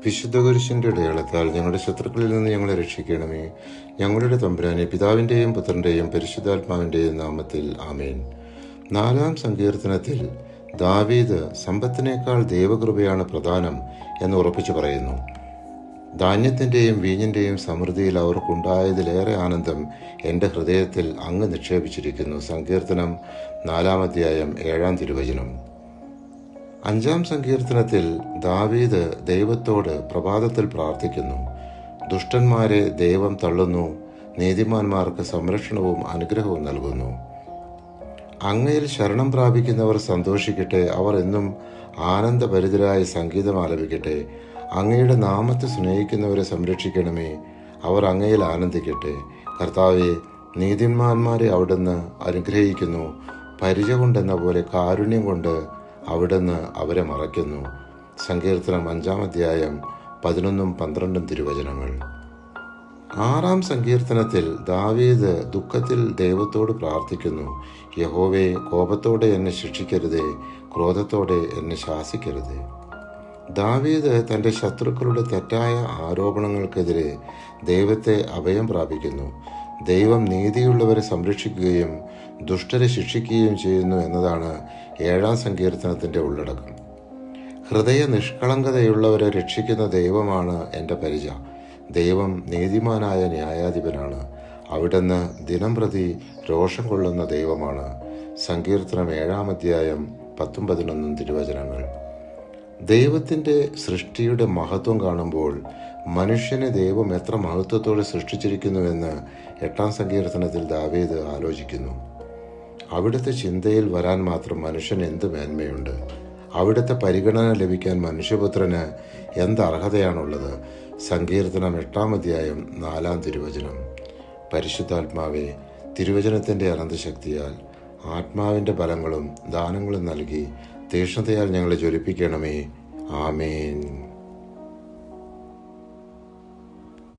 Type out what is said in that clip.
വിശുദ്ധ കുരിശിന്റെ അടയാളത്താൽ ഞങ്ങളുടെ ശത്രുക്കളിൽ നിന്ന് ഞങ്ങളെ രക്ഷിക്കണമേ. ഞങ്ങളുടെ തമ്പുരാനെ, പിതാവിന്റെയും പുത്രന്റെയും പരിശുദ്ധാത്മാവിന്റെയും നാമത്തിൽ ആമേൻ. 4-ാം സങ്കീർത്തനത്തിൽ ദാവീദ് സമ്പത്തിനേക്കാൾ ദൈവകൃപയാണ് പ്രധാനം എന്ന് ഉറപ്പിച്ചു പറയുന്നു. ധാന്യത്തിന്റെയും വീഞ്ഞിന്റെയും സമൃദ്ധിയിൽ അവർക്കുണ്ടായതിലേറെ ആനന്ദം എൻ്റെ ഹൃദയത്തിൽ അങ്ങ് നിക്ഷേപിച്ചിരിക്കുന്നു. സങ്കീർത്തനം 4-ാം അധ്യായം 7-ാം തിരുവചനം. 5-ാം സങ്കീർത്തനത്തിൽ ദാവീദ് ദൈവത്തോട് പ്രഭാതത്തിൽ പ്രാർത്ഥിക്കുന്നു. ദുഷ്ടന്മാരെ ദൈവം തള്ളുന്നു, നീതിമാന്മാർക്ക് സംരക്ഷണവും അനുഗ്രഹവും നൽകുന്നു. അങ്ങയിൽ ശരണം പ്രാപിക്കുന്നവർ സന്തോഷിക്കട്ടെ, അവർ എന്നും ആനന്ദഭരിതരായി സംഗീതം ആലപിക്കട്ടെ. അങ്ങയുടെ നാമത്തെ സ്നേഹിക്കുന്നവരെ സംരക്ഷിക്കണമേ, അവർ അങ്ങയിൽ ആനന്ദിക്കട്ടെ. കർത്താവെ, നീതിമാന്മാരെ അവിടുന്ന് അനുഗ്രഹിക്കുന്നു. പരിച കൊണ്ടെന്ന പോലെ കാരുണ്യം കൊണ്ട് അവിടുന്ന് അവരെ മറയ്ക്കുന്നു. സങ്കീർത്തനം 5-ാം അധ്യായം 11-12 തിരുവചനങ്ങൾ. 6-ാം സങ്കീർത്തനത്തിൽ ദാവീദ് ദുഃഖത്തിൽ ദൈവത്തോട് പ്രാർത്ഥിക്കുന്നു. യഹോവേ, കോപത്തോടെ എന്നെ ശിക്ഷിക്കരുതേ, ക്രോധത്തോടെ എന്നെ ശാസിക്കരുതേ. ദാവീദ് തൻ്റെ ശത്രുക്കളുടെ തെറ്റായ ആരോപണങ്ങൾക്കെതിരെ ദൈവത്തെ അഭയം പ്രാപിക്കുന്നു. ദൈവം നീതിയുള്ളവരെ സംരക്ഷിക്കുകയും ദുഷ്ടരെ ശിക്ഷിക്കുകയും ചെയ്യുന്നു എന്നതാണ് 7-ാം സങ്കീർത്തനത്തിൻ്റെ ഉള്ളടക്കം. ഹൃദയ നിഷ്കളങ്കതയുള്ളവരെ രക്ഷിക്കുന്ന ദൈവമാണ് എൻ്റെ പരിച. ദൈവം നീതിമാനായ ന്യായാധിപനാണ്. അവിടുന്ന് ദിനംപ്രതി രോഷം കൊള്ളുന്ന ദൈവമാണ്. സങ്കീർത്തനം 7-ാം അധ്യായം 10-11 തിരുവചനങ്ങൾ. ദൈവത്തിൻ്റെ സൃഷ്ടിയുടെ മഹത്വം കാണുമ്പോൾ മനുഷ്യനെ ദൈവം എത്ര മഹത്വത്തോടെ സൃഷ്ടിച്ചിരിക്കുന്നുവെന്ന് 8-ാം സങ്കീർത്തനത്തിൽ ദാവീദ് ആലോചിക്കുന്നു. അവിടുത്തെ ചിന്തയിൽ വരാൻ മാത്രം മനുഷ്യന് എന്ത് മേന്മയുണ്ട്? അവിടുത്തെ പരിഗണന ലഭിക്കാൻ മനുഷ്യപുത്രന് എന്ത് അർഹതയാണുള്ളത്? സങ്കീർത്തനം 8-ാം അധ്യായം 4-ാം തിരുവചനം. പരിശുദ്ധാത്മാവെ, തിരുവചനത്തിൻ്റെ അനന്തശക്തിയാൽ ആത്മാവിൻ്റെ ബലങ്ങളും ദാനങ്ങളും നൽകി തീക്ഷ്ണതയാൽ ഞങ്ങളെ ജ്വലിപ്പിക്കണമേ. ആമേൻ.